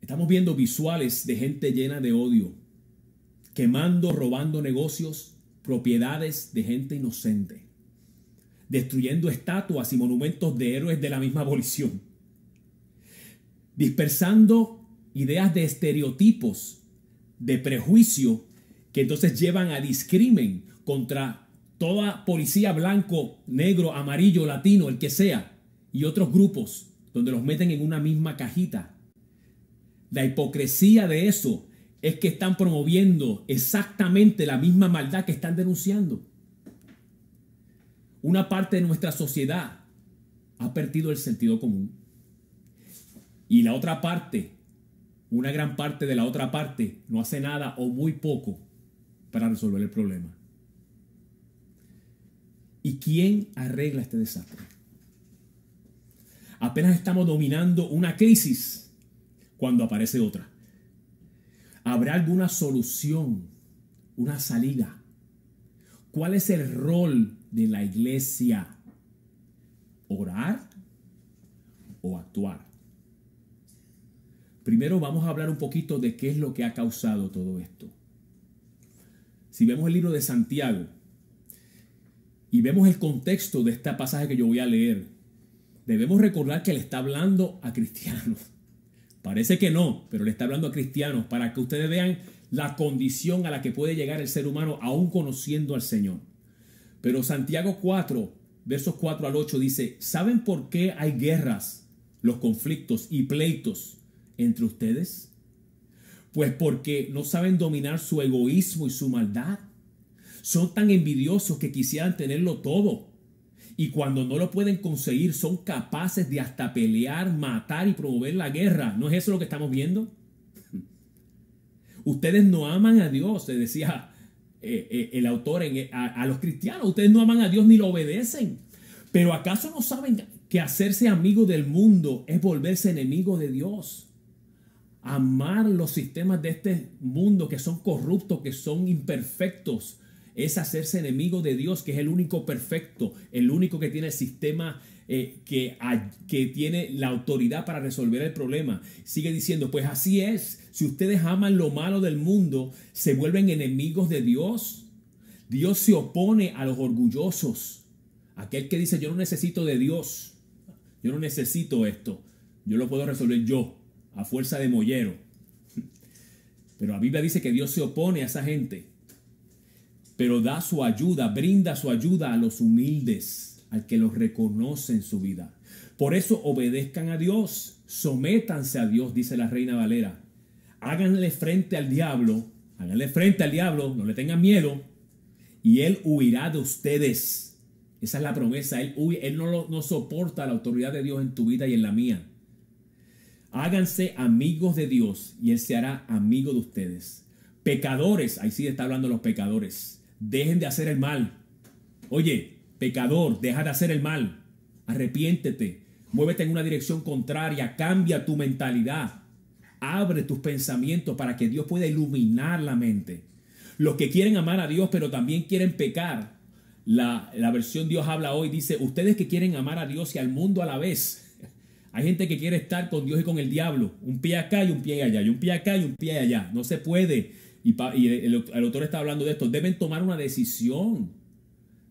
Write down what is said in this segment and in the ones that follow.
Estamos viendo visuales de gente llena de odio, quemando, robando negocios, propiedades de gente inocente, destruyendo estatuas y monumentos de héroes de la misma abolición, dispersando ideas de estereotipos, de prejuicio, que entonces llevan a discrimen contra toda policía blanco, negro, amarillo, latino, el que sea, y otros grupos, donde los meten en una misma cajita. La hipocresía de eso es que están promoviendo exactamente la misma maldad que están denunciando. Una parte de nuestra sociedad ha perdido el sentido común. Y la otra parte, una gran parte de la otra parte, no hace nada o muy poco para resolver el problema. ¿Y quién arregla este desastre? Apenas estamos dominando una crisis cuando aparece otra. ¿Habrá alguna solución, una salida? ¿Cuál es el rol de la iglesia? ¿Orar o actuar? Primero vamos a hablar un poquito de qué es lo que ha causado todo esto. Si vemos el libro de Santiago y vemos el contexto de este pasaje que yo voy a leer, debemos recordar que le está hablando a cristianos. Parece que no, pero le está hablando a cristianos para que ustedes vean la condición a la que puede llegar el ser humano aún conociendo al Señor. Pero Santiago 4, versos 4 al 8 dice: ¿saben por qué hay guerras, los conflictos y pleitos entre ustedes? Pues porque no saben dominar su egoísmo y su maldad. Son tan envidiosos que quisieran tenerlo todo. Y cuando no lo pueden conseguir, son capaces de hasta pelear, matar y promover la guerra. ¿No es eso lo que estamos viendo? Ustedes no aman a Dios, le decía el autor a los cristianos. Ustedes no aman a Dios ni lo obedecen. Pero ¿acaso no saben que hacerse amigo del mundo es volverse enemigo de Dios? Amar los sistemas de este mundo que son corruptos, que son imperfectos, es hacerse enemigo de Dios, que es el único perfecto, el único que tiene el sistema que tiene la autoridad para resolver el problema. Sigue diciendo, pues así es, si ustedes aman lo malo del mundo, se vuelven enemigos de Dios. Dios se opone a los orgullosos. Aquel que dice, yo no necesito de Dios, yo no necesito esto, yo lo puedo resolver yo, a fuerza de mollero. Pero la Biblia dice que Dios se opone a esa gente, pero da su ayuda, brinda su ayuda a los humildes, al que los reconoce en su vida. Por eso obedezcan a Dios, sométanse a Dios, dice la Reina Valera. Háganle frente al diablo, no le tengan miedo, y él huirá de ustedes. Esa es la promesa. Él no soporta la autoridad de Dios en tu vida y en la mía. Háganse amigos de Dios y Él se hará amigo de ustedes. Pecadores, ahí sí está hablando de los pecadores. Dejen de hacer el mal. Oye, pecador, deja de hacer el mal. Arrepiéntete. Muévete en una dirección contraria. Cambia tu mentalidad. Abre tus pensamientos para que Dios pueda iluminar la mente. Los que quieren amar a Dios pero también quieren pecar. La versión Dios habla hoy dice, ustedes que quieren amar a Dios y al mundo a la vez. Hay gente que quiere estar con Dios y con el diablo. Un pie acá y un pie allá. Y un pie acá y un pie allá. No se puede. Y el autor está hablando de esto. Deben tomar una decisión.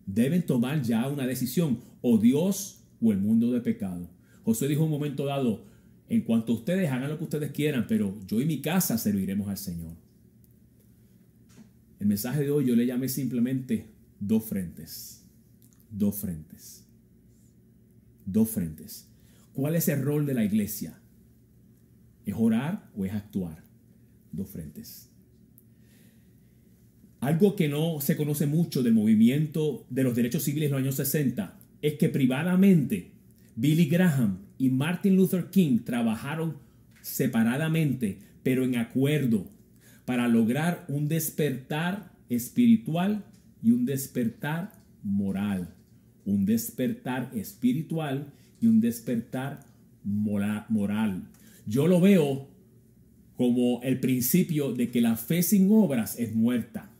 Deben tomar ya una decisión. O Dios o el mundo de pecado. Josué dijo en un momento dado, en cuanto a ustedes hagan lo que ustedes quieran, pero yo y mi casa serviremos al Señor. El mensaje de hoy yo le llamé simplemente dos frentes. Dos frentes. Dos frentes. ¿Cuál es el rol de la iglesia? ¿Es orar o es actuar? Dos frentes. Algo que no se conoce mucho del movimiento de los derechos civiles en los años 60 es que privadamente Billy Graham y Martin Luther King trabajaron separadamente, pero en acuerdo, para lograr un despertar espiritual y un despertar moral. Un despertar espiritual y un despertar moral. Yo lo veo como el principio de que la fe sin obras es muerta.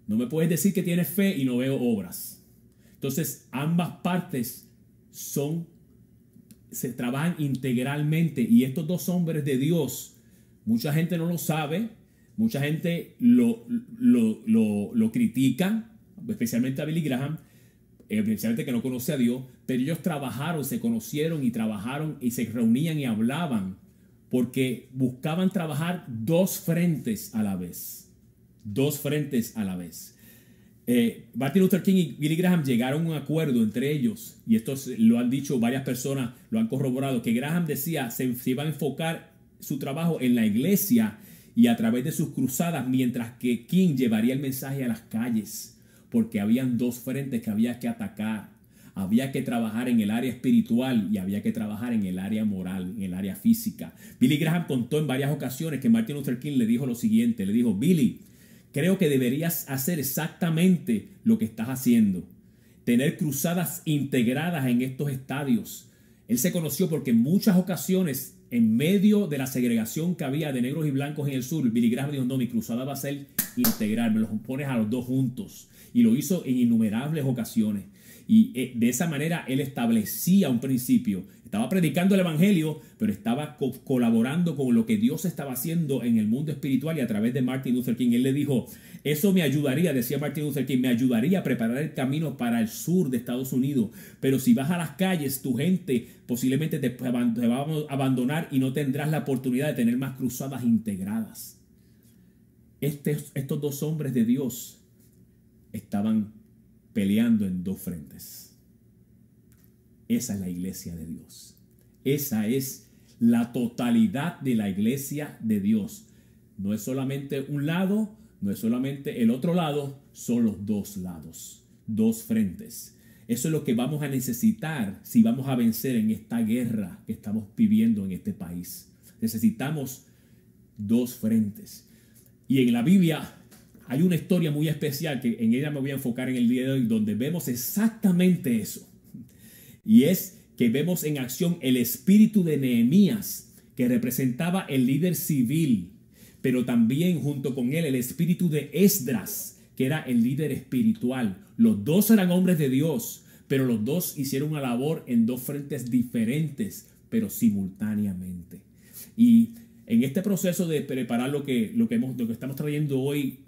No me puedes decir que tienes fe y no veo obras. Entonces ambas partes se trabajan integralmente, y estos dos hombres de Dios Mucha gente no lo sabe, mucha gente lo critica, especialmente a Billy Graham, especialmente que no conoce a Dios, pero ellos trabajaron, se conocieron y se reunían y hablaban porque buscaban trabajar dos frentes a la vez. Dos frentes a la vez. Martin Luther King y Billy Graham llegaron a un acuerdo entre ellos, y esto lo han dicho varias personas, lo han corroborado, que Graham decía se iba a enfocar su trabajo en la iglesia y a través de sus cruzadas, mientras que King llevaría el mensaje a las calles, porque habían dos frentes que había que atacar. Había que trabajar en el área espiritual y había que trabajar en el área moral, en el área física. Billy Graham contó en varias ocasiones que Martin Luther King le dijo lo siguiente, le dijo: Billy, creo que deberías hacer exactamente lo que estás haciendo, tener cruzadas integradas en estos estadios. Él se conoció porque en muchas ocasiones, en medio de la segregación que había de negros y blancos en el sur, Billy Graham dijo: no, mi cruzada va a ser integral, me los pones a los dos juntos. Y lo hizo en innumerables ocasiones. Y de esa manera él establecía un principio. Estaba predicando el evangelio, pero estaba colaborando con lo que Dios estaba haciendo en el mundo espiritual. Y a través de Martin Luther King, él le dijo: eso me ayudaría, decía Martin Luther King, me ayudaría a preparar el camino para el sur de Estados Unidos. Pero si vas a las calles, tu gente posiblemente te va a abandonar y no tendrás la oportunidad de tener más cruzadas integradas. Estos dos hombres de Dios estaban peleando en dos frentes. Esa es la iglesia de Dios. Esa es la totalidad de la iglesia de Dios. No es solamente un lado, no es solamente el otro lado, son los dos lados, dos frentes. Eso es lo que vamos a necesitar si vamos a vencer en esta guerra que estamos viviendo en este país. Necesitamos dos frentes. Y en la Biblia hay una historia muy especial que en ella me voy a enfocar en el día de hoy, donde vemos exactamente eso. Y es que vemos en acción el espíritu de Nehemías, que representaba el líder civil, pero también junto con él el espíritu de Esdras, que era el líder espiritual. Los dos eran hombres de Dios, pero los dos hicieron una labor en dos frentes diferentes, pero simultáneamente. Y en este proceso de preparar lo que estamos trayendo hoy,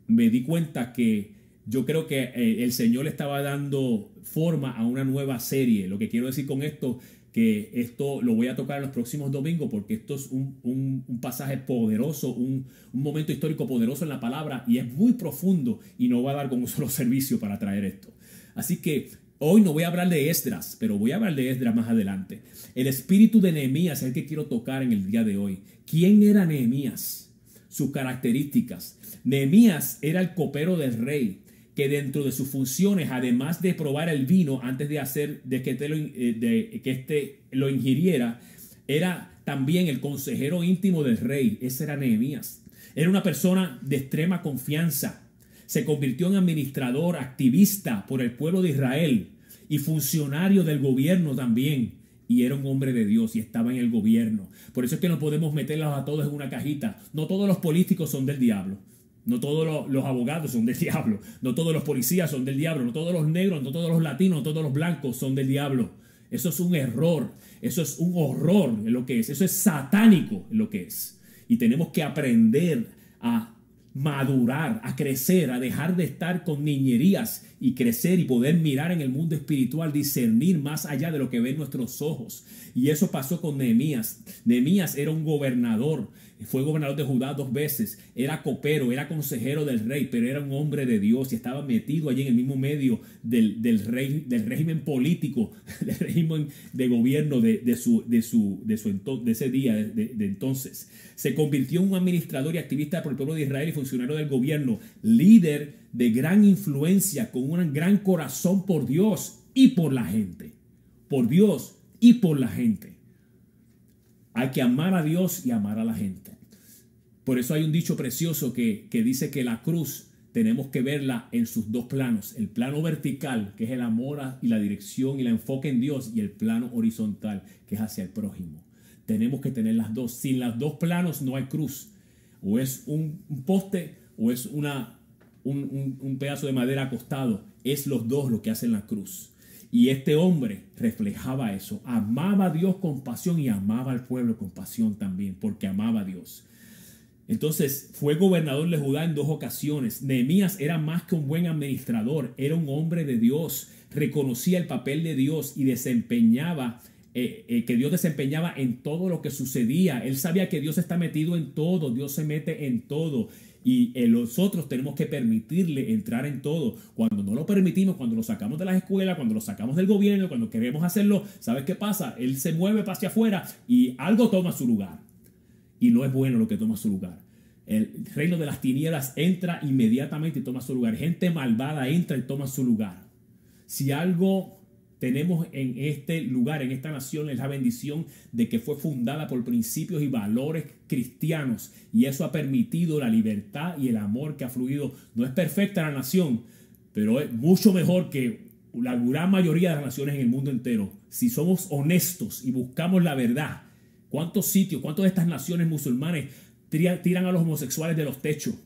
me di cuenta que yo creo que el Señor le estaba dando forma a una nueva serie. Lo que quiero decir con esto, que esto lo voy a tocar en los próximos domingos, porque esto es un pasaje poderoso, un momento histórico poderoso en la palabra, y es muy profundo, y no va a dar con un solo servicio para traer esto. Así que hoy no voy a hablar de Esdras, pero voy a hablar de Esdras más adelante. El espíritu de Nehemías es el que quiero tocar en el día de hoy. ¿Quién era Nehemías? Sus características. Nehemías era el copero del rey, que dentro de sus funciones, además de probar el vino antes de que éste lo ingiriera, era también el consejero íntimo del rey. Ese era Nehemías. Era una persona de extrema confianza. Se convirtió en administrador, activista por el pueblo de Israel y funcionario del gobierno también. Y era un hombre de Dios y estaba en el gobierno. Por eso es que no podemos meterlos a todos en una cajita. No todos los políticos son del diablo. No todos los abogados son del diablo. No todos los policías son del diablo. No todos los negros, no todos los latinos, no todos los blancos son del diablo. Eso es un error. Eso es un horror en lo que es. Eso es satánico en lo que es. Y tenemos que aprender a madurar, a crecer, a dejar de estar con niñerías y crecer y poder mirar en el mundo espiritual, discernir más allá de lo que ven nuestros ojos. Y eso pasó con Nehemías. Nehemías era un gobernador, fue gobernador de Judá 2 veces, era copero, era consejero del rey, pero era un hombre de Dios y estaba metido allí en el mismo medio del régimen político, del régimen de gobierno de ese día, de entonces. Se convirtió en un administrador y activista por el pueblo de Israel y funcionario del gobierno, líder de gran influencia, con un gran corazón por Dios y por la gente. Por Dios y por la gente. Hay que amar a Dios y amar a la gente. Por eso hay un dicho precioso que dice que la cruz tenemos que verla en sus dos planos. El plano vertical, que es el amor y la dirección y el enfoque en Dios, y el plano horizontal, que es hacia el prójimo. Tenemos que tener las dos. Sin las dos planos no hay cruz. O es un poste o es un pedazo de madera acostado. Es los dos lo que hacen la cruz. Y este hombre reflejaba eso. Amaba a Dios con pasión y amaba al pueblo con pasión también, porque amaba a Dios. Entonces fue gobernador de Judá en 2 ocasiones. Nehemías era más que un buen administrador, era un hombre de Dios, reconocía el papel de Dios y desempeñaba, que Dios desempeñaba en todo lo que sucedía. Él sabía que Dios está metido en todo, Dios se mete en todo. Y nosotros tenemos que permitirle entrar en todo. Cuando no lo permitimos, cuando lo sacamos de las escuelas, cuando lo sacamos del gobierno, cuando queremos hacerlo, ¿sabes qué pasa? Él se mueve hacia afuera y algo toma su lugar. Y no es bueno lo que toma su lugar. El reino de las tinieblas entra inmediatamente y toma su lugar. Gente malvada entra y toma su lugar. Si algo tenemos en este lugar, en esta nación, es la bendición de que fue fundada por principios y valores cristianos. Y eso ha permitido la libertad y el amor que ha fluido. No es perfecta la nación, pero es mucho mejor que la gran mayoría de las naciones en el mundo entero. Si somos honestos y buscamos la verdad, ¿cuántos sitios, cuántas de estas naciones musulmanes tiran a los homosexuales de los techos?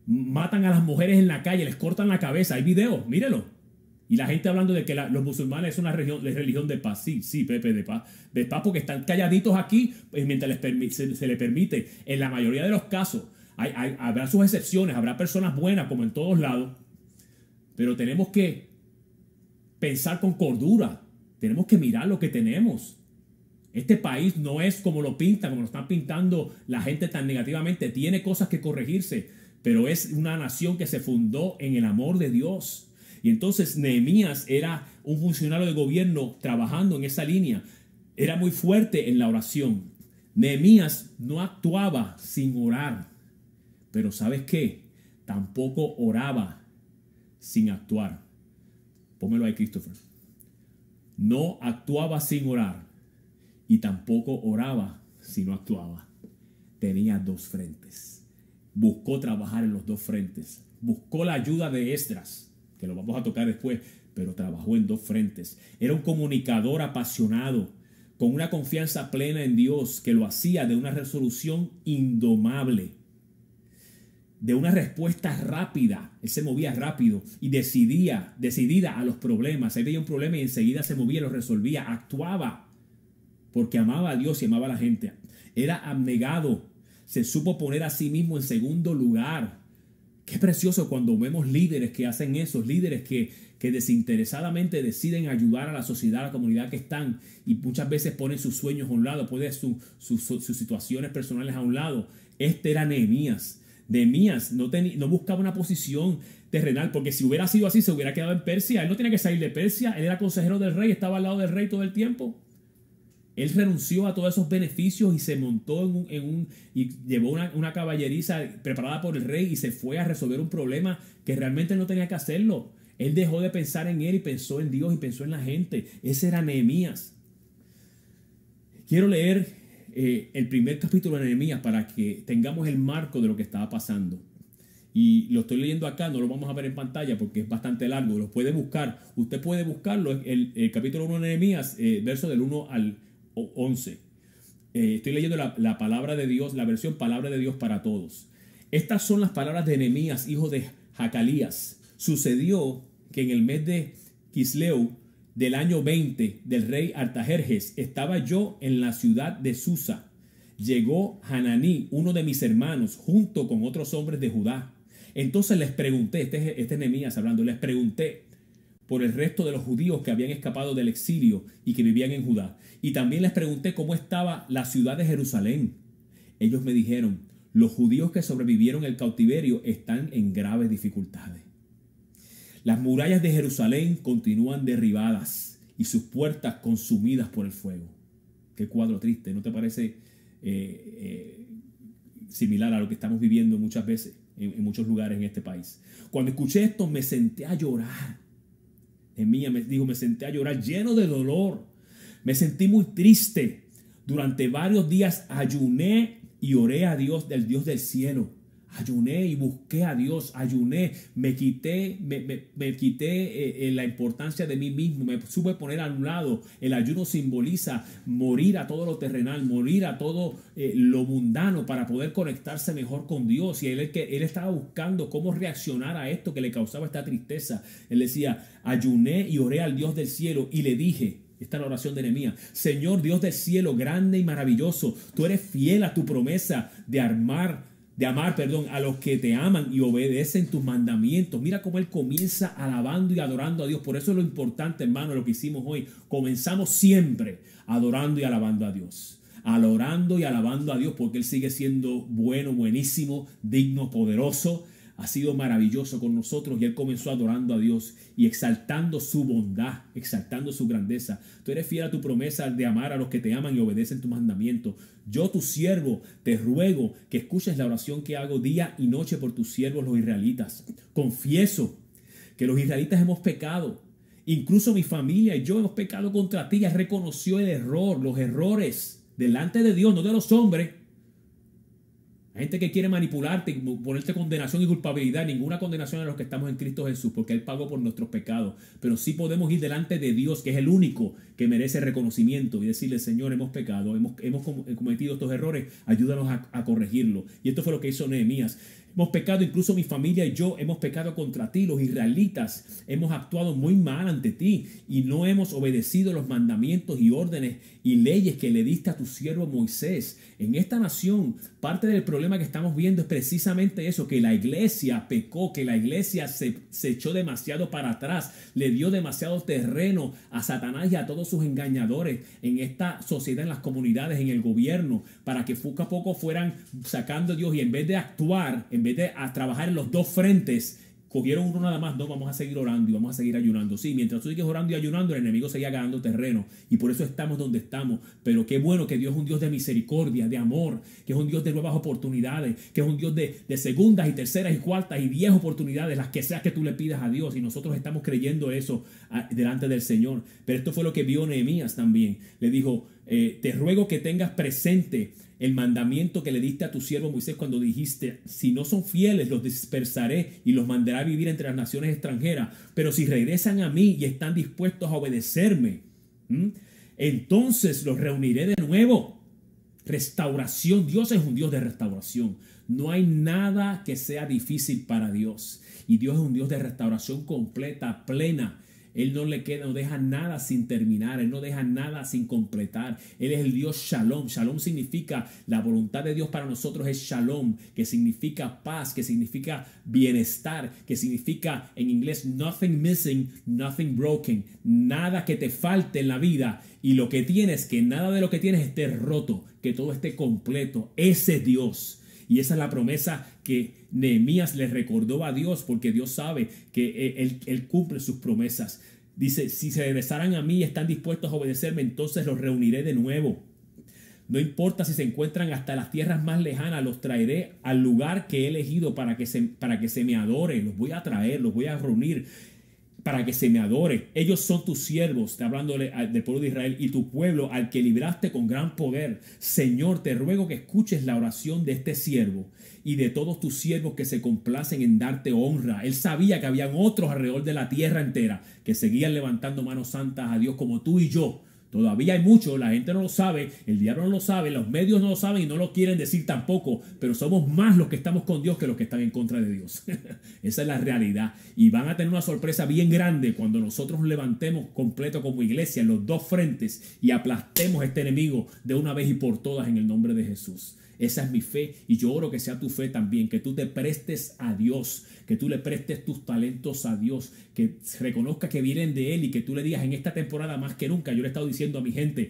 Matan a las mujeres en la calle, les cortan la cabeza. Hay videos, mírelo. Y la gente hablando de que los musulmanes son una religión de paz. Sí, Pepe, de paz porque están calladitos aquí mientras se les permite. En la mayoría de los casos habrá sus excepciones, habrá personas buenas como en todos lados, pero tenemos que pensar con cordura. Tenemos que mirar lo que tenemos. Este país no es como lo pintan, como lo están pintando la gente tan negativamente. Tiene cosas que corregirse, pero es una nación que se fundó en el amor de Dios. Y entonces Nehemías era un funcionario de gobierno trabajando en esa línea. Era muy fuerte en la oración. Nehemías no actuaba sin orar. Pero ¿sabes qué? Tampoco oraba sin actuar. Pónmelo ahí, Christopher. No actuaba sin orar. Y tampoco oraba si no actuaba. Tenía 2 frentes. Buscó trabajar en los 2 frentes. Buscó la ayuda de Esdras, que lo vamos a tocar después, pero trabajó en 2 frentes. Era un comunicador apasionado, con una confianza plena en Dios, que lo hacía de una resolución indomable, de una respuesta rápida. Él se movía rápido y decidida a los problemas. Él veía un problema y enseguida se movía y lo resolvía. Actuaba porque amaba a Dios y amaba a la gente. Era abnegado. Se supo poner a sí mismo en segundo lugar. Qué precioso cuando vemos líderes que hacen eso, líderes que desinteresadamente deciden ayudar a la sociedad, a la comunidad que están, y muchas veces ponen sus sueños a un lado, ponen sus situaciones personales a un lado. Este era Nehemías. Nehemías no buscaba una posición terrenal, porque si hubiera sido así, se hubiera quedado en Persia. Él no tenía que salir de Persia, él era consejero del rey, estaba al lado del rey todo el tiempo. Él renunció a todos esos beneficios y se montó y llevó una caballeriza preparada por el rey y se fue a resolver un problema que realmente no tenía que hacerlo. Él dejó de pensar en él y pensó en Dios y pensó en la gente. Ese era Nehemías. Quiero leer el primer capítulo de Nehemías para que tengamos el marco de lo que estaba pasando. Y lo estoy leyendo acá, no lo vamos a ver en pantalla porque es bastante largo. Lo puede buscar. Usted puede buscarlo. El capítulo 1 de Nehemías, verso del 1 al 11. Estoy leyendo la palabra de Dios, la versión palabra de Dios para todos. Estas son las palabras de Nehemías, hijo de Hacalías. Sucedió que en el mes de Quisleu del año 20 del rey Artajerjes estaba yo en la ciudad de Susa. Llegó Hananí, uno de mis hermanos, junto con otros hombres de Judá. Entonces les pregunté, este es Nehemías hablando, les pregunté por el resto de los judíos que habían escapado del exilio y que vivían en Judá. Y también les pregunté cómo estaba la ciudad de Jerusalén. Ellos me dijeron, los judíos que sobrevivieron el cautiverio están en graves dificultades. Las murallas de Jerusalén continúan derribadas y sus puertas consumidas por el fuego. Qué cuadro triste, ¿no te parece similar a lo que estamos viviendo muchas veces en muchos lugares en este país? Cuando escuché esto me senté a llorar. Me senté a llorar lleno de dolor. Me sentí muy triste. Durante varios días ayuné y oré a Dios, del Dios del cielo. Ayuné y busqué a Dios, ayuné, me quité la importancia de mí mismo, me supe poner a un lado. El ayuno simboliza morir a todo lo terrenal, morir a todo lo mundano para poder conectarse mejor con Dios. Y él estaba buscando cómo reaccionar a esto que le causaba esta tristeza. Él decía, ayuné y oré al Dios del cielo y le dije, esta es la oración de Nehemías, Señor Dios del cielo, grande y maravilloso, tú eres fiel a tu promesa de amar, a los que te aman y obedecen tus mandamientos. Mira cómo él comienza alabando y adorando a Dios. Por eso es lo importante, hermano, lo que hicimos hoy. Comenzamos siempre adorando y alabando a Dios. Adorando y alabando a Dios porque él sigue siendo bueno, buenísimo, digno, poderoso. Ha sido maravilloso con nosotros y él comenzó adorando a Dios y exaltando su bondad, exaltando su grandeza. Tú eres fiel a tu promesa de amar a los que te aman y obedecen tus mandamientos. Yo, tu siervo, te ruego que escuches la oración que hago día y noche por tus siervos los israelitas. Confieso que los israelitas hemos pecado. Incluso mi familia y yo hemos pecado contra ti. Ya reconoció el error, los errores delante de Dios, no de los hombres. Hay gente que quiere manipularte, ponerte condenación y culpabilidad. Ninguna condenación a los que estamos en Cristo Jesús, porque Él pagó por nuestros pecados. Pero sí podemos ir delante de Dios, que es el único que merece reconocimiento, y decirle, Señor, hemos pecado, hemos cometido estos errores, ayúdanos a corregirlo. Y esto fue lo que hizo Nehemías. Hemos pecado, incluso mi familia y yo hemos pecado contra ti, los israelitas. Hemos actuado muy mal ante ti y no hemos obedecido los mandamientos y órdenes y leyes que le diste a tu siervo Moisés. En esta nación, parte del problema que estamos viendo es precisamente eso, que la iglesia pecó, que la iglesia se echó demasiado para atrás, le dio demasiado terreno a Satanás y a todos sus engañadores en esta sociedad, en las comunidades, en el gobierno, para que poco a poco fueran sacando a Dios y en vez de actuar, en vez de trabajar en los dos frentes, cogieron uno nada más. No, vamos a seguir orando y vamos a seguir ayunando. Sí, mientras tú sigues orando y ayunando, el enemigo seguía ganando terreno y por eso estamos donde estamos. Pero qué bueno que Dios es un Dios de misericordia, de amor, que es un Dios de nuevas oportunidades, que es un Dios de segundas y terceras y cuartas y 10 oportunidades, las que seas que tú le pidas a Dios, y nosotros estamos creyendo eso delante del Señor. Pero esto fue lo que vio Nehemías también. Le dijo, te ruego que tengas presente el mandamiento que le diste a tu siervo Moisés cuando dijiste, si no son fieles, los dispersaré y los mandaré a vivir entre las naciones extranjeras. Pero si regresan a mí y están dispuestos a obedecerme, entonces los reuniré de nuevo. Restauración. Dios es un Dios de restauración. No hay nada que sea difícil para Dios. Y Dios es un Dios de restauración completa, plena. Él no deja nada sin terminar. Él no deja nada sin completar. Él es el Dios Shalom. Shalom significa, la voluntad de Dios para nosotros es Shalom, que significa paz, que significa bienestar, que significa en inglés nothing missing, nothing broken. Nada que te falte en la vida, y lo que tienes, que nada de lo que tienes esté roto, que todo esté completo. Ese es Dios. Y esa es la promesa que Nehemías le recordó a Dios, porque Dios sabe que él cumple sus promesas. Dice, si se regresaran a mí y están dispuestos a obedecerme, entonces los reuniré de nuevo. No importa si se encuentran hasta las tierras más lejanas, los traeré al lugar que he elegido para que se me adore. Los voy a traer, los voy a reunir para que se me adore. Ellos son tus siervos, está hablándole del pueblo de Israel, y tu pueblo al que libraste con gran poder. Señor, te ruego que escuches la oración de este siervo y de todos tus siervos que se complacen en darte honra. Él sabía que habían otros alrededor de la tierra entera que seguían levantando manos santas a Dios como tú y yo. Todavía hay mucho, la gente no lo sabe, el diablo no lo sabe, los medios no lo saben y no lo quieren decir tampoco, pero somos más los que estamos con Dios que los que están en contra de Dios. Esa es la realidad. Y van a tener una sorpresa bien grande cuando nosotros nos levantemos completo como iglesia en los dos frentes y aplastemos a este enemigo de una vez y por todas en el nombre de Jesús. Esa es mi fe, y yo oro que sea tu fe también, que tú te prestes a Dios, que tú le prestes tus talentos a Dios, que reconozca que vienen de Él y que tú le digas en esta temporada más que nunca. Yo le he estado diciendo a mi gente,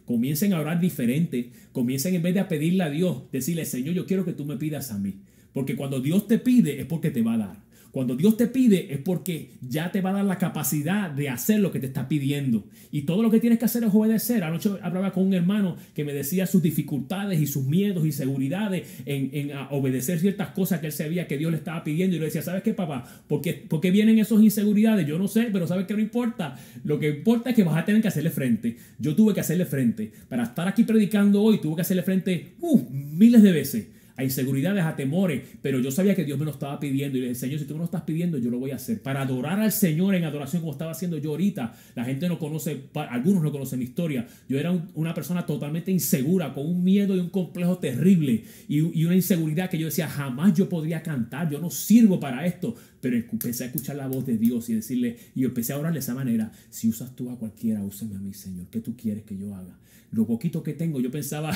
comiencen a orar diferente, comiencen en vez de a pedirle a Dios, decirle, Señor, yo quiero que tú me pidas a mí, porque cuando Dios te pide es porque te va a dar. Cuando Dios te pide es porque ya te va a dar la capacidad de hacer lo que te está pidiendo. Y todo lo que tienes que hacer es obedecer. Anoche hablaba con un hermano que me decía sus dificultades y sus miedos y seguridades en obedecer ciertas cosas que él sabía que Dios le estaba pidiendo. Y le decía, ¿sabes qué, papá? ¿Por qué vienen esas inseguridades? Yo no sé, pero ¿sabes qué? No importa. Lo que importa es que vas a tener que hacerle frente. Yo tuve que hacerle frente. Para estar aquí predicando hoy tuve que hacerle frente miles de veces a inseguridades, a temores, pero yo sabía que Dios me lo estaba pidiendo y le dije, Señor, si tú me lo estás pidiendo, yo lo voy a hacer. Para adorar al Señor en adoración como estaba haciendo yo ahorita. La gente no conoce, algunos no conocen mi historia. Yo era una persona totalmente insegura, con un miedo y un complejo terrible y una inseguridad que yo decía, jamás yo podría cantar, yo no sirvo para esto. Pero empecé a escuchar la voz de Dios y decirle, y yo empecé a orarle de esa manera, si usas tú a cualquiera, úsame a mí, Señor. ¿Qué tú quieres que yo haga? Lo poquito que tengo, yo pensaba,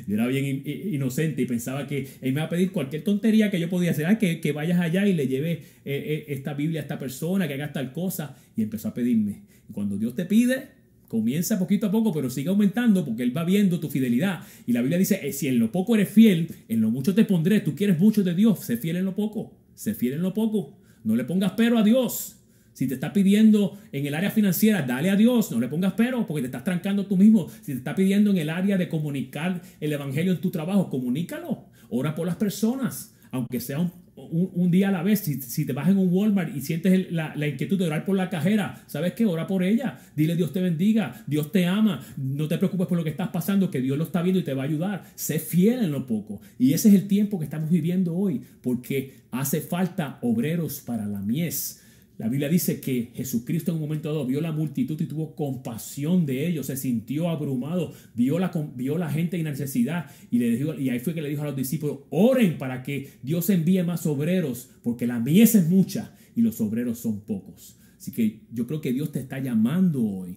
yo era bien inocente y pensaba que él me iba a pedir cualquier tontería que yo podía hacer, que vayas allá y le lleve esta Biblia a esta persona, que haga tal cosa, y empezó a pedirme. Y cuando Dios te pide, comienza poquito a poco, pero sigue aumentando porque Él va viendo tu fidelidad. Y la Biblia dice, si en lo poco eres fiel, en lo mucho te pondré. Tú quieres mucho de Dios, sé fiel en lo poco, sé fiel en lo poco. No le pongas pero a Dios. Si te está pidiendo en el área financiera, dale a Dios, no le pongas pero porque te estás trancando tú mismo. Si te está pidiendo en el área de comunicar el evangelio en tu trabajo, comunícalo. Ora por las personas, aunque sea un día a la vez. Si te vas en un Walmart y sientes la inquietud de orar por la cajera, ¿sabes qué? Ora por ella. Dile Dios te bendiga, Dios te ama. No te preocupes por lo que estás pasando, que Dios lo está viendo y te va a ayudar. Sé fiel en lo poco. Y ese es el tiempo que estamos viviendo hoy, porque hace falta obreros para la mies. La Biblia dice que Jesucristo en un momento dado vio la multitud y tuvo compasión de ellos, se sintió abrumado, vio la gente en necesidad y ahí fue que le dijo a los discípulos, oren para que Dios envíe más obreros, porque la mies es mucha y los obreros son pocos. Así que yo creo que Dios te está llamando hoy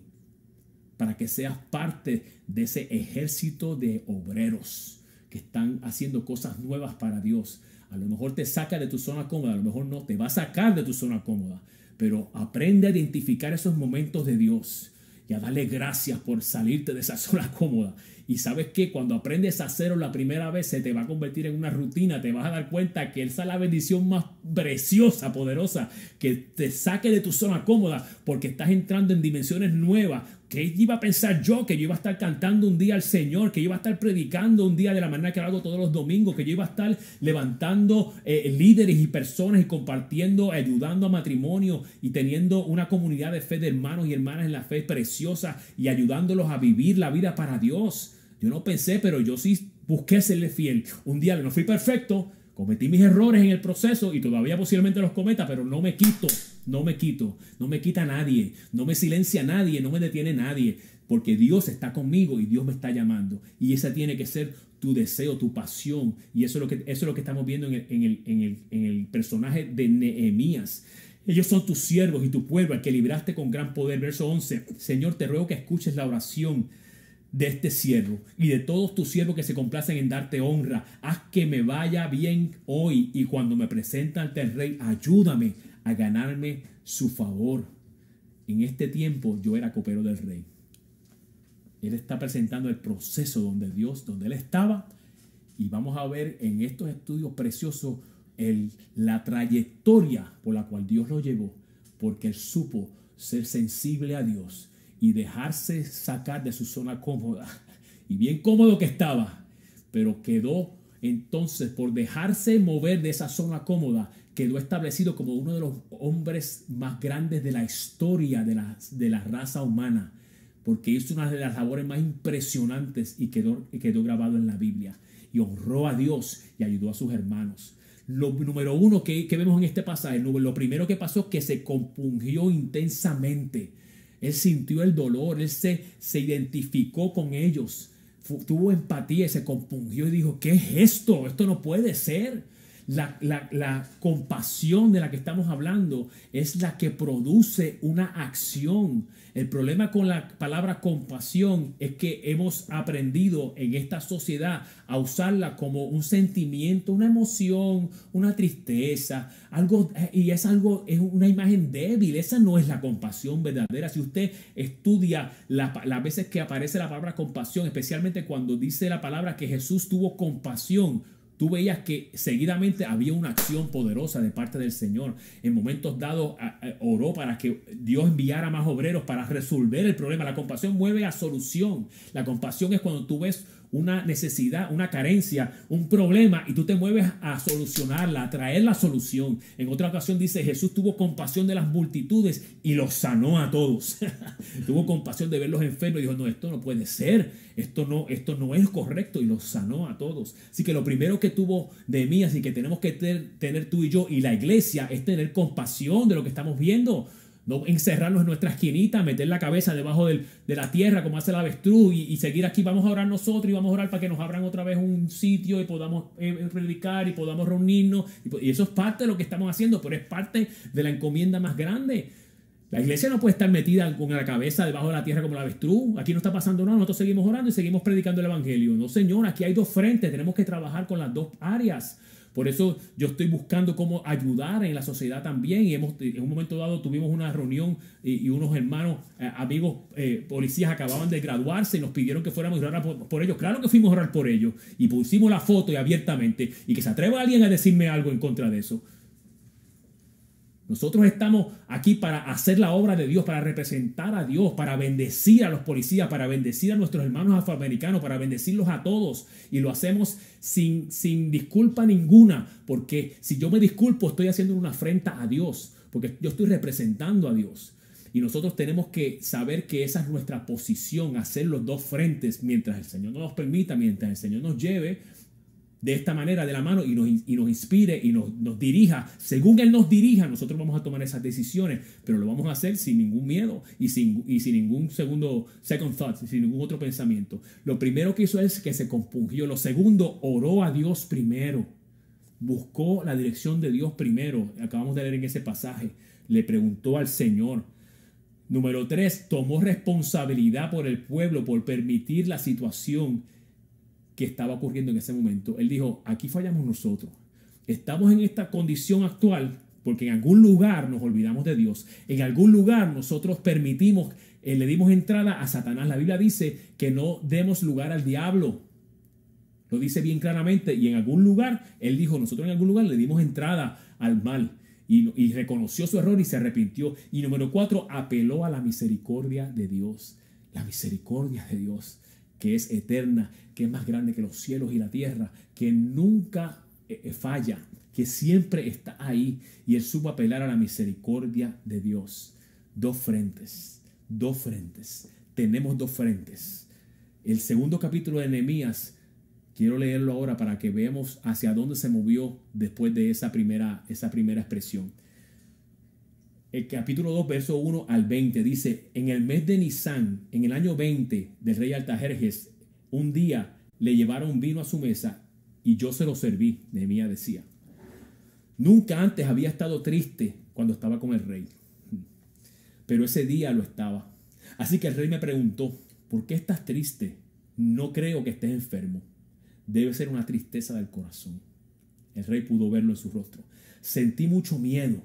para que seas parte de ese ejército de obreros que están haciendo cosas nuevas para Dios. A lo mejor te saca de tu zona cómoda, a lo mejor no, te va a sacar de tu zona cómoda. Pero aprende a identificar esos momentos de Dios y a darle gracias por salirte de esa zona cómoda. Y sabes que cuando aprendes a hacerlo la primera vez, se te va a convertir en una rutina. Te vas a dar cuenta que esa es la bendición más preciosa, poderosa, que te saque de tu zona cómoda porque estás entrando en dimensiones nuevas. ¿Qué iba a pensar yo? Que yo iba a estar cantando un día al Señor, que yo iba a estar predicando un día de la manera que lo hago todos los domingos, que yo iba a estar levantando líderes y personas y compartiendo, ayudando a matrimonio y teniendo una comunidad de fe de hermanos y hermanas en la fe preciosa y ayudándolos a vivir la vida para Dios. Yo no pensé, pero yo sí busqué serle fiel. Un día no fui perfecto, cometí mis errores en el proceso y todavía posiblemente los cometa, pero no me quito, no me quita nadie, no me silencia nadie, no me detiene nadie, porque Dios está conmigo y Dios me está llamando. Y esa tiene que ser tu deseo, tu pasión. Y eso es lo que estamos viendo en el personaje de Nehemías. Ellos son tus siervos y tu pueblo, al que libraste con gran poder. Verso 11. Señor, te ruego que escuches la oración de este siervo y de todos tus siervos que se complacen en darte honra. Haz que me vaya bien hoy y cuando me presente ante el rey, ayúdame a ganarme su favor. En este tiempo yo era copero del rey. Él está presentando el proceso donde él estaba, y vamos a ver en estos estudios preciosos la trayectoria por la cual Dios lo llevó, porque él supo ser sensible a Dios y dejarse sacar de su zona cómoda. Y bien cómodo que estaba, pero quedó entonces, por dejarse mover de esa zona cómoda, quedó establecido como uno de los hombres más grandes de la historia de la raza humana, porque hizo una de las labores más impresionantes y quedó grabado en la Biblia. Y honró a Dios y ayudó a sus hermanos. Lo número uno que vemos en este pasaje, lo primero que pasó es que se compungió intensamente. Él sintió el dolor, él se identificó con ellos, tuvo empatía y se compungió y dijo, ¿qué es esto? Esto no puede ser. La compasión de la que estamos hablando es la que produce una acción. El problema con la palabra compasión es que hemos aprendido en esta sociedad a usarla como un sentimiento, una emoción, una tristeza, es una imagen débil. Esa no es la compasión verdadera. Si usted estudia las veces que aparece la palabra compasión, especialmente cuando dice la palabra que Jesús tuvo compasión, tú veías que seguidamente había una acción poderosa de parte del Señor. En momentos dados oró para que Dios enviara más obreros para resolver el problema. La compasión mueve a solución. La compasión es cuando tú ves una necesidad, una carencia, un problema, y tú te mueves a solucionarla, a traer la solución. En otra ocasión dice, Jesús tuvo compasión de las multitudes y los sanó a todos. Tuvo compasión de ver los enfermos y dijo, no, esto no puede ser, esto no es correcto, y los sanó a todos. Así que lo primero que tuvo Nehemías y que tenemos que tener tú y yo y la iglesia es tener compasión de lo que estamos viendo. No encerrarnos en nuestra esquinita, meter la cabeza debajo de la tierra como hace el avestruz y seguir aquí. Vamos a orar nosotros y vamos a orar para que nos abran otra vez un sitio y podamos predicar y podamos reunirnos. Y eso es parte de lo que estamos haciendo, pero es parte de la encomienda más grande. La iglesia no puede estar metida con la cabeza debajo de la tierra como el avestruz. Aquí no está pasando nada, nosotros seguimos orando y seguimos predicando el evangelio. No, señor, aquí hay dos frentes, tenemos que trabajar con las dos áreas. Por eso yo estoy buscando cómo ayudar en la sociedad también. Y en un momento dado tuvimos una reunión y unos hermanos, amigos policías acababan de graduarse y nos pidieron que fuéramos a orar por ellos. Claro que fuimos a orar por ellos y pusimos la foto y abiertamente. Y que se atreva alguien a decirme algo en contra de eso. Nosotros estamos aquí para hacer la obra de Dios, para representar a Dios, para bendecir a los policías, para bendecir a nuestros hermanos afroamericanos, para bendecirlos a todos. Y lo hacemos sin disculpa ninguna, porque si yo me disculpo estoy haciendo una afrenta a Dios, porque yo estoy representando a Dios. Y nosotros tenemos que saber que esa es nuestra posición, hacer los dos frentes mientras el Señor nos permita, mientras el Señor nos lleve de esta manera de la mano y nos inspire y nos dirija. Según Él nos dirija, nosotros vamos a tomar esas decisiones, pero lo vamos a hacer sin ningún miedo y sin ningún second thought, sin ningún otro pensamiento. Lo primero que hizo es que se compungió. Lo segundo, oró a Dios primero. Buscó la dirección de Dios primero. Acabamos de leer en ese pasaje. Le preguntó al Señor. Número 3, tomó responsabilidad por el pueblo, por permitir la situación que estaba ocurriendo en ese momento. Él dijo, aquí fallamos nosotros. Estamos en esta condición actual porque en algún lugar nos olvidamos de Dios. En algún lugar nosotros permitimos, le dimos entrada a Satanás. La Biblia dice que no demos lugar al diablo. Lo dice bien claramente. Y en algún lugar, él dijo, nosotros en algún lugar le dimos entrada al mal. Y reconoció su error y se arrepintió. Y número 4, apeló a la misericordia de Dios. La misericordia de Dios, que es eterna, que es más grande que los cielos y la tierra, que nunca falla, que siempre está ahí. Y él supo apelar a la misericordia de Dios. Dos frentes. Tenemos dos frentes. El segundo capítulo de Nehemías, quiero leerlo ahora para que veamos hacia dónde se movió después de esa primera expresión. El capítulo 2, verso 1 al 20 dice, en el mes de Nisán, en el año 20 del rey Artajerjes, un día le llevaron vino a su mesa y yo se lo serví. Nehemías decía, nunca antes había estado triste cuando estaba con el rey, pero ese día lo estaba. Así que el rey me preguntó, ¿por qué estás triste? No creo que estés enfermo. Debe ser una tristeza del corazón. El rey pudo verlo en su rostro. Sentí mucho miedo.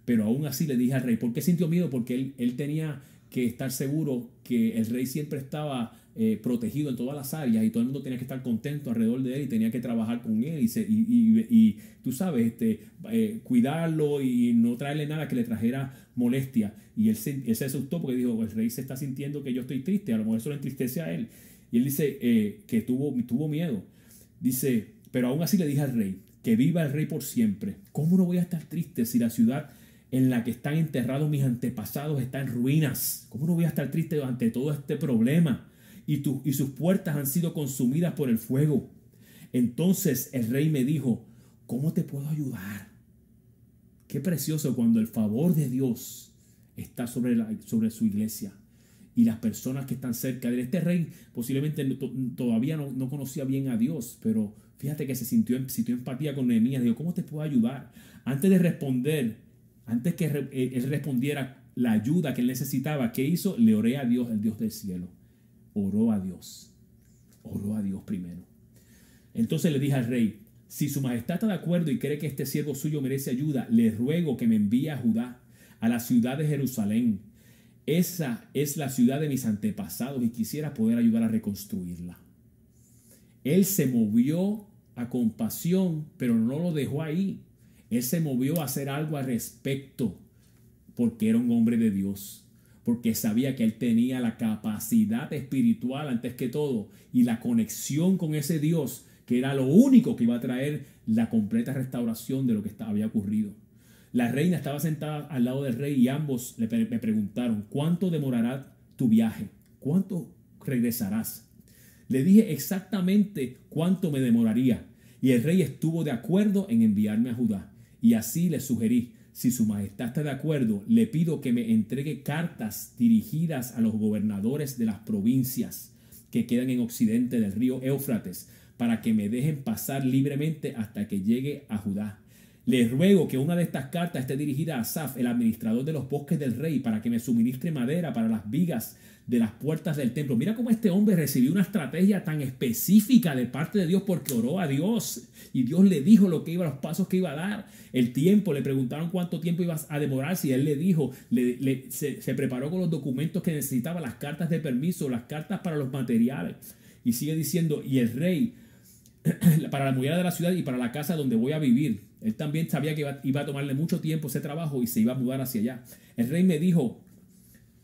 Pero aún así le dije al rey, ¿por qué sintió miedo? Porque él tenía que estar seguro que el rey siempre estaba protegido en todas las áreas y todo el mundo tenía que estar contento alrededor de él y tenía que trabajar con él y tú sabes, cuidarlo y no traerle nada que le trajera molestia. Y él se asustó porque dijo, el rey se está sintiendo que yo estoy triste, a lo mejor eso le entristece a él. Y él dice que tuvo miedo. Dice, pero aún así le dije al rey, que viva el rey por siempre. ¿Cómo no voy a estar triste si la ciudad en la que están enterrados mis antepasados está en ruinas? ¿Cómo no voy a estar triste ante todo este problema? Y sus puertas han sido consumidas por el fuego. Entonces el rey me dijo, ¿cómo te puedo ayudar? Qué precioso cuando el favor de Dios está sobre su iglesia y las personas que están cerca de él. Este rey posiblemente todavía no conocía bien a Dios, pero fíjate que sintió empatía con Nehemías. Dijo, ¿cómo te puedo ayudar? Antes que él respondiera la ayuda que él necesitaba, ¿qué hizo? Le oré a Dios, el Dios del cielo. Oró a Dios primero. Entonces le dije al rey, si su majestad está de acuerdo y cree que este siervo suyo merece ayuda, le ruego que me envíe a Judá, a la ciudad de Jerusalén. Esa es la ciudad de mis antepasados y quisiera poder ayudar a reconstruirla. Él se movió a compasión, pero no lo dejó ahí. Él se movió a hacer algo al respecto porque era un hombre de Dios. porque sabía que él tenía la capacidad espiritual antes que todo y la conexión con ese Dios, que era lo único que iba a traer la completa restauración de lo que había ocurrido. La reina estaba sentada al lado del rey y ambos me preguntaron: ¿cuánto demorará tu viaje? ¿Cuánto regresarás? Le dije exactamente cuánto me demoraría, y el rey estuvo de acuerdo en enviarme a Judá. Y así le sugerí: si su majestad está de acuerdo, le pido que me entregue cartas dirigidas a los gobernadores de las provincias que quedan en occidente del río Éufrates, para que me dejen pasar libremente hasta que llegue a Judá. Le ruego que una de estas cartas esté dirigida a Asaf, el administrador de los bosques del rey, para que me suministre madera para las vigas de las puertas del templo. Mira cómo este hombre recibió una estrategia tan específica de parte de Dios, porque oró a Dios y Dios le dijo lo que iba, los pasos que iba a dar, el tiempo. Le preguntaron cuánto tiempo iba a demorarse y él le dijo, se preparó con los documentos que necesitaba, las cartas de permiso, las cartas para los materiales. Y sigue diciendo: y el rey, para la muralla de la ciudad y para la casa donde voy a vivir. Él también sabía que iba a tomarle mucho tiempo ese trabajo y se iba a mudar hacia allá. El rey me dijo,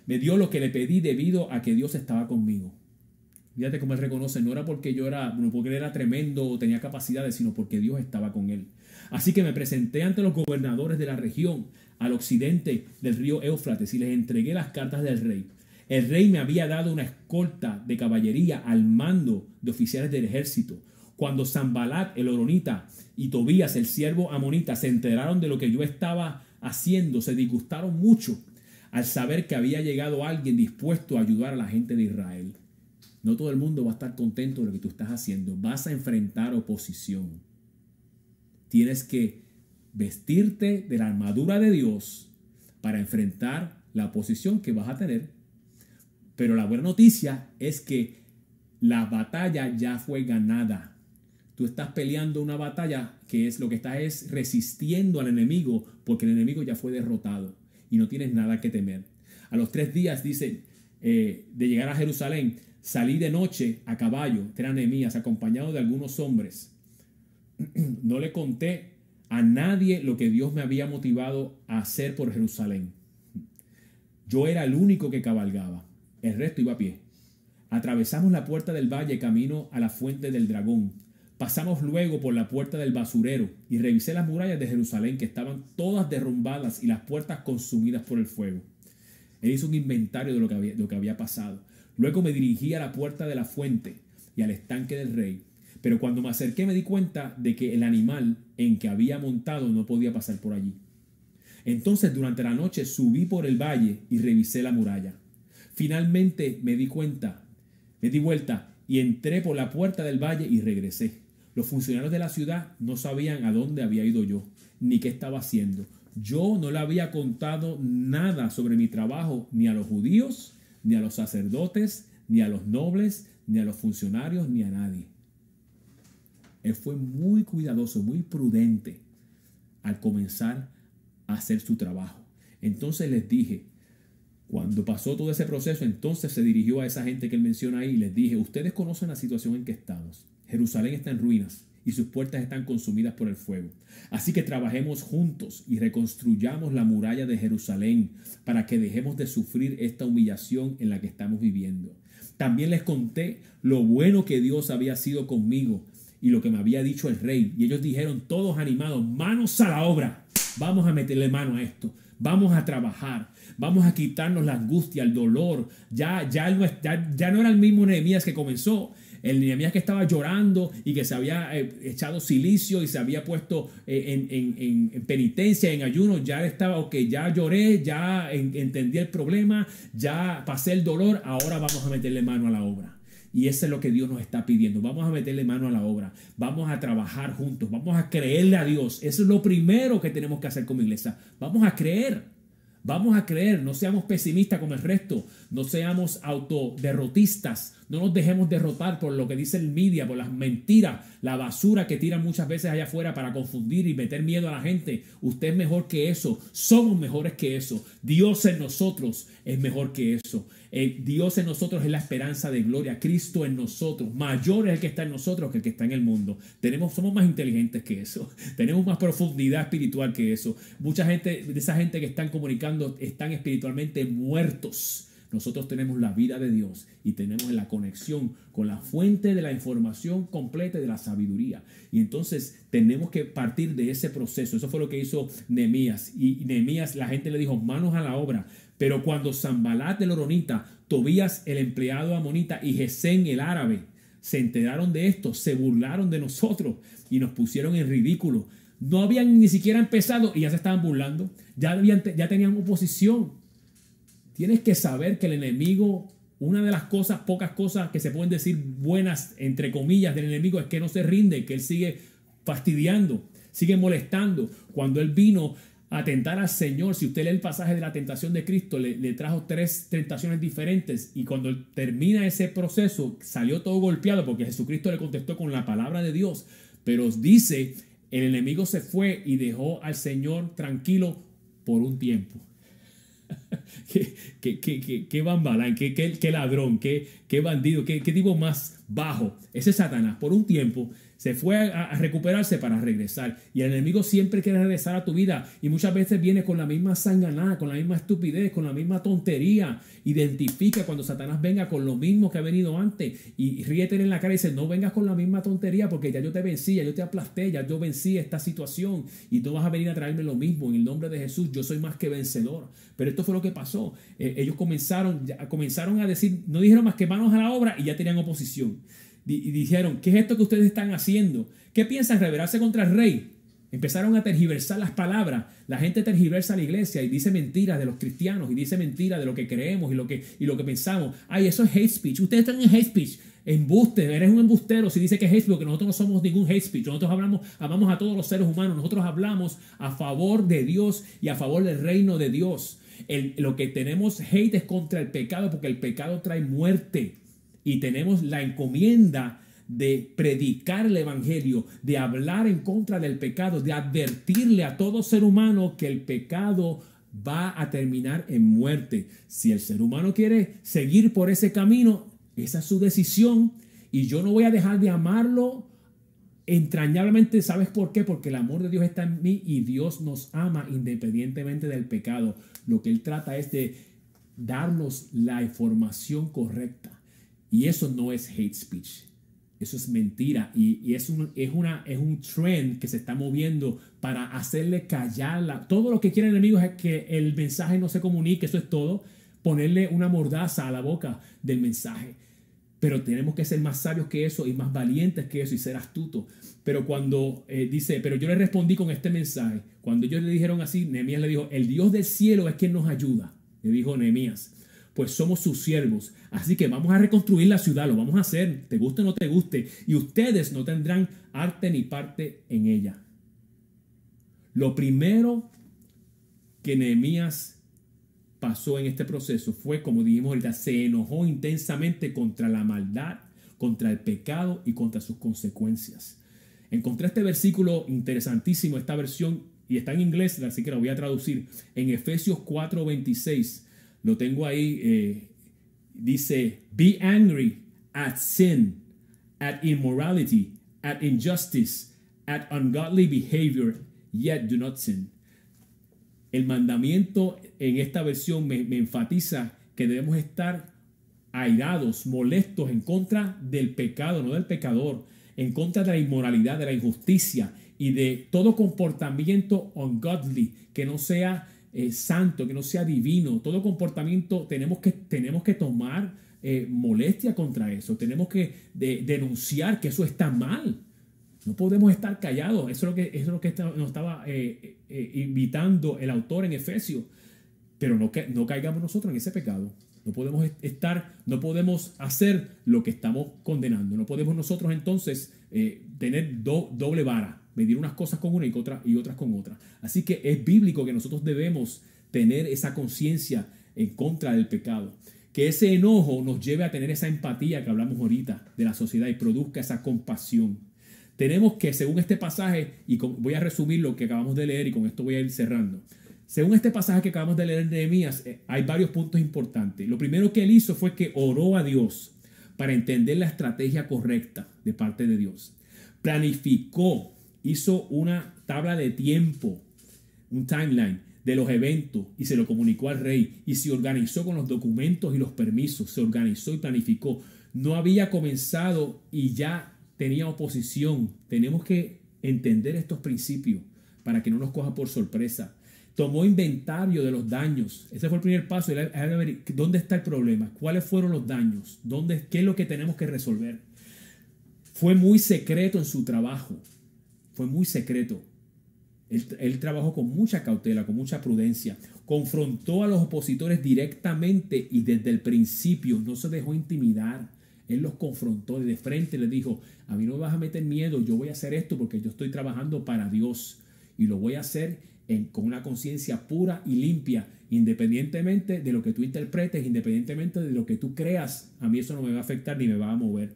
me dio lo que le pedí debido a que Dios estaba conmigo. Fíjate cómo él reconoce, no era porque porque él era tremendo o tenía capacidades, sino porque Dios estaba con él. Así que me presenté ante los gobernadores de la región al occidente del río Éufrates y les entregué las cartas del rey. El rey me había dado una escolta de caballería al mando de oficiales del ejército. Cuando Sanbalat, el horonita, y Tobías, el siervo amonita, se enteraron de lo que yo estaba haciendo, se disgustaron mucho al saber que había llegado alguien dispuesto a ayudar a la gente de Israel. No todo el mundo va a estar contento de lo que tú estás haciendo. Vas a enfrentar oposición. Tienes que vestirte de la armadura de Dios para enfrentar la oposición que vas a tener. Pero la buena noticia es que la batalla ya fue ganada. Tú estás peleando una batalla que es lo que estás es resistiendo al enemigo, porque el enemigo ya fue derrotado y no tienes nada que temer. A los 3 días, dice, de llegar a Jerusalén, salí de noche a caballo, era Nehemías, acompañado de algunos hombres. No le conté a nadie lo que Dios me había motivado a hacer por Jerusalén. Yo era el único que cabalgaba, el resto iba a pie. Atravesamos la puerta del valle camino a la fuente del dragón. Pasamos luego por la puerta del basurero y revisé las murallas de Jerusalén, que estaban todas derrumbadas y las puertas consumidas por el fuego. Él hizo un inventario de lo que había pasado. Luego me dirigí a la puerta de la fuente y al estanque del rey. Pero cuando me acerqué me di cuenta de que el animal en que había montado no podía pasar por allí. Entonces durante la noche subí por el valle y revisé la muralla. Finalmente me di vuelta y entré por la puerta del valle y regresé. Los funcionarios de la ciudad no sabían a dónde había ido yo, ni qué estaba haciendo. Yo no le había contado nada sobre mi trabajo ni a los judíos, ni a los sacerdotes, ni a los nobles, ni a los funcionarios, ni a nadie. Él fue muy cuidadoso, muy prudente al comenzar a hacer su trabajo. Entonces les dije, cuando pasó todo ese proceso, entonces se dirigió a esa gente que él menciona ahí y les dije: ustedes conocen la situación en que estamos. Jerusalén está en ruinas y sus puertas están consumidas por el fuego. Así que trabajemos juntos y reconstruyamos la muralla de Jerusalén para que dejemos de sufrir esta humillación en la que estamos viviendo. También les conté lo bueno que Dios había sido conmigo y lo que me había dicho el rey. Y ellos dijeron, todos animados: manos a la obra. Vamos a meterle mano a esto. Vamos a trabajar. Vamos a quitarnos la angustia, el dolor. Ya no era el mismo Nehemías que comenzó. El Nehemías que estaba llorando y que se había echado silicio y se había puesto en penitencia, en ayuno. Ya estaba, ok, ya lloré, ya entendí el problema, ya pasé el dolor, ahora vamos a meterle mano a la obra. Y eso es lo que Dios nos está pidiendo. Vamos a meterle mano a la obra. Vamos a trabajar juntos. Vamos a creerle a Dios. Eso es lo primero que tenemos que hacer como iglesia. Vamos a creer. Vamos a creer. No seamos pesimistas como el resto. No seamos autoderrotistas. No nos dejemos derrotar por lo que dice el media, por las mentiras, la basura que tiran muchas veces allá afuera para confundir y meter miedo a la gente. Usted es mejor que eso. Somos mejores que eso. Dios en nosotros es mejor que eso. Dios en nosotros es la esperanza de gloria. Cristo en nosotros. Mayor es el que está en nosotros que el que está en el mundo. Somos más inteligentes que eso. Tenemos más profundidad espiritual que eso. Mucha gente, de esa gente que están comunicando, están espiritualmente muertos. Nosotros tenemos la vida de Dios y tenemos la conexión con la fuente de la información completa y de la sabiduría. Y entonces tenemos que partir de ese proceso. Eso fue lo que hizo Nehemías. Y Nehemías, la gente le dijo, manos a la obra. Pero cuando Sanbalat el horonita, Tobías el empleado amonita y Gesén el árabe se enteraron de esto, se burlaron de nosotros y nos pusieron en ridículo. No habían ni siquiera empezado y ya se estaban burlando. Ya tenían oposición. Tienes que saber que el enemigo, una de las pocas cosas que se pueden decir buenas, entre comillas, del enemigo es que no se rinde, que él sigue fastidiando, sigue molestando. Cuando él vino a tentar al Señor, si usted lee el pasaje de la tentación de Cristo, le trajo 3 tentaciones diferentes y cuando él termina ese proceso, salió todo golpeado porque Jesucristo le contestó con la palabra de Dios. Pero dice, el enemigo se fue y dejó al Señor tranquilo por un tiempo. Qué bambalán, qué ladrón, qué bandido, qué tipo más bajo. Ese Satanás por un tiempo se fue a recuperarse para regresar. Y el enemigo siempre quiere regresar a tu vida. Y muchas veces viene con la misma sanganada, con la misma estupidez, con la misma tontería. Identifica cuando Satanás venga con lo mismo que ha venido antes. Y ríete en la cara y dice, no vengas con la misma tontería porque ya yo te vencí, ya yo te aplasté, ya yo vencí esta situación. Y tú vas a venir a traerme lo mismo. En el nombre de Jesús, yo soy más que vencedor. Pero esto fue lo que pasó. Ellos comenzaron a decir, no dijeron más que manos a la obra y ya tenían oposición. Y dijeron, ¿qué es esto que ustedes están haciendo? ¿Qué piensan? ¿Rebelarse contra el rey? Empezaron a tergiversar las palabras. La gente tergiversa la iglesia y dice mentiras de los cristianos y dice mentiras de lo que creemos y lo que pensamos. Ay, eso es hate speech. Ustedes están en hate speech. Embuste, eres un embustero si dice que es hate speech, porque nosotros no somos ningún hate speech. Nosotros amamos a todos los seres humanos. Nosotros hablamos a favor de Dios y a favor del reino de Dios. Lo que tenemos hate es contra el pecado, porque el pecado trae muerte. Y tenemos la encomienda de predicar el evangelio, de hablar en contra del pecado, de advertirle a todo ser humano que el pecado va a terminar en muerte. Si el ser humano quiere seguir por ese camino, esa es su decisión. Y yo no voy a dejar de amarlo entrañablemente. ¿Sabes por qué? Porque el amor de Dios está en mí y Dios nos ama independientemente del pecado. Lo que Él trata es de darnos la información correcta. Y eso no es hate speech. Eso es mentira. Y es un trend que se está moviendo para hacerle callar. Todo lo que quiere el enemigo es que el mensaje no se comunique. Eso es todo. Ponerle una mordaza a la boca del mensaje. Pero tenemos que ser más sabios que eso y más valientes que eso y ser astutos. Pero cuando dice, pero yo le respondí con este mensaje. Cuando ellos le dijeron así, Nehemías le dijo, el Dios del cielo es quien nos ayuda. Le dijo Nehemías. Pues somos sus siervos. Así que vamos a reconstruir la ciudad, lo vamos a hacer, te guste o no te guste, y ustedes no tendrán arte ni parte en ella. Lo primero que Nehemías pasó en este proceso fue, como dijimos ahorita, se enojó intensamente contra la maldad, contra el pecado y contra sus consecuencias. Encontré este versículo interesantísimo, esta versión, y está en inglés, así que lo voy a traducir, en Efesios 4:26. Lo tengo ahí, dice, be angry at sin, at immorality, at injustice, at ungodly behavior, yet do not sin. El mandamiento en esta versión me enfatiza que debemos estar airados, molestos en contra del pecado, no del pecador, en contra de la inmoralidad, de la injusticia y de todo comportamiento ungodly, que no sea santo, que no sea divino. Todo comportamiento tenemos que tomar molestia contra eso. Tenemos que denunciar que eso está mal. No podemos estar callados. Eso es lo que nos estaba invitando el autor en Efesios. Pero no caigamos nosotros en ese pecado. No podemos hacer lo que estamos condenando. No podemos nosotros entonces tener doble vara. Medir unas cosas con una y otras con otra. Así que es bíblico que nosotros debemos tener esa conciencia en contra del pecado. Que ese enojo nos lleve a tener esa empatía que hablamos ahorita de la sociedad y produzca esa compasión. Tenemos que, según este pasaje, y voy a resumir lo que acabamos de leer y con esto voy a ir cerrando. Según este pasaje que acabamos de leer en Nehemías, hay varios puntos importantes. Lo primero que él hizo fue que oró a Dios para entender la estrategia correcta de parte de Dios. Planificó, hizo una tabla de tiempo, un timeline de los eventos y se lo comunicó al rey y se organizó con los documentos y los permisos, se organizó y planificó. No había comenzado y ya tenía oposición. Tenemos que entender estos principios para que no nos coja por sorpresa. Tomó inventario de los daños. Ese fue el primer paso. ¿Dónde está el problema? ¿Cuáles fueron los daños? ¿Qué es lo que tenemos que resolver? Fue muy secreto en su trabajo. Fue muy secreto. Él trabajó con mucha cautela, con mucha prudencia. Confrontó a los opositores directamente y desde el principio no se dejó intimidar. Él los confrontó de frente, les dijo: a mí no me vas a meter miedo, yo voy a hacer esto porque yo estoy trabajando para Dios y lo voy a hacer con una conciencia pura y limpia, independientemente de lo que tú interpretes, independientemente de lo que tú creas. A mí eso no me va a afectar ni me va a mover.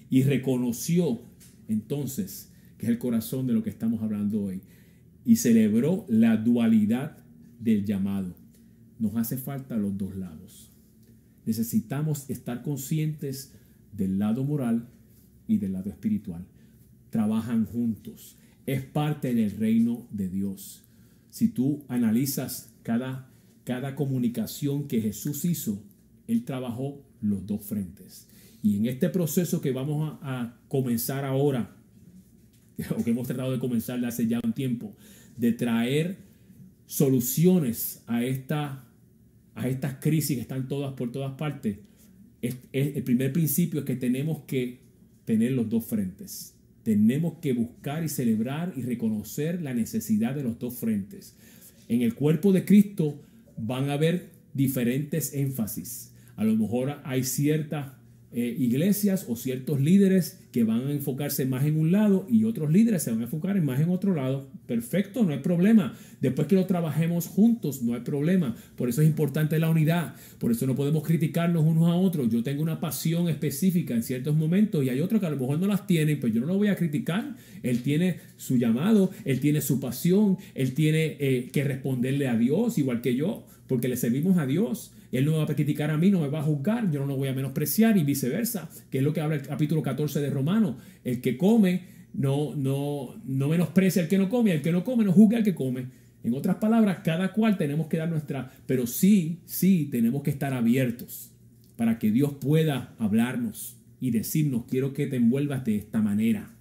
Y reconoció entonces, que es el corazón de lo que estamos hablando hoy, y celebró la dualidad del llamado. Nos hace falta los dos lados. Necesitamos estar conscientes del lado moral y del lado espiritual. Trabajan juntos. Es parte del reino de Dios. Si tú analizas cada comunicación que Jesús hizo, Él trabajó los dos frentes. Y en este proceso que vamos a comenzar ahora, o que hemos tratado de comenzar de hace ya un tiempo, de traer soluciones a estas crisis que están todas por todas partes, el primer principio es que tenemos que tener los dos frentes. Tenemos que buscar y celebrar y reconocer la necesidad de los dos frentes. En el cuerpo de Cristo van a haber diferentes énfasis. A lo mejor hay ciertas iglesias o ciertos líderes que van a enfocarse más en un lado y otros líderes se van a enfocar más en otro lado. Perfecto, no hay problema. Después que lo trabajemos juntos, no hay problema. Por eso es importante la unidad. Por eso no podemos criticarnos unos a otros. Yo tengo una pasión específica en ciertos momentos y hay otros que a lo mejor no las tienen, pues yo no lo voy a criticar. Él tiene su llamado, él tiene su pasión, él tiene que responderle a Dios igual que yo, porque le servimos a Dios. Él no me va a criticar a mí, no me va a juzgar, yo no lo voy a menospreciar y viceversa, que es lo que habla el capítulo 14 de Romanos. El que come no menosprecia al que no come, el que no come no juzga al que come. En otras palabras, cada cual tenemos que dar nuestra, pero sí tenemos que estar abiertos para que Dios pueda hablarnos y decirnos: quiero que te envuelvas de esta manera.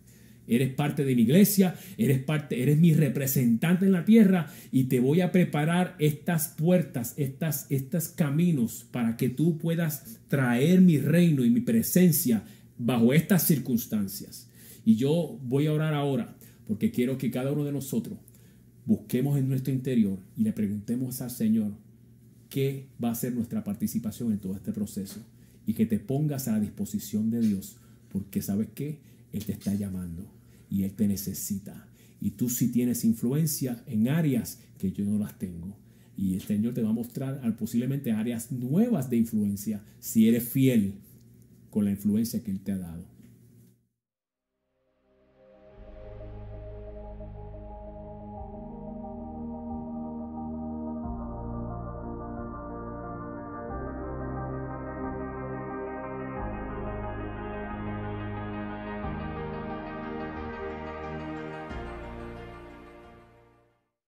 Eres parte de mi iglesia, eres mi representante en la tierra y te voy a preparar estas puertas, estos caminos para que tú puedas traer mi reino y mi presencia bajo estas circunstancias. Y yo voy a orar ahora porque quiero que cada uno de nosotros busquemos en nuestro interior y le preguntemos al Señor qué va a ser nuestra participación en todo este proceso y que te pongas a la disposición de Dios, porque ¿sabes qué? Él te está llamando y Él te necesita. Y tú sí tienes influencia en áreas que yo no las tengo. Y el Señor te va a mostrar posiblemente áreas nuevas de influencia si eres fiel con la influencia que Él te ha dado.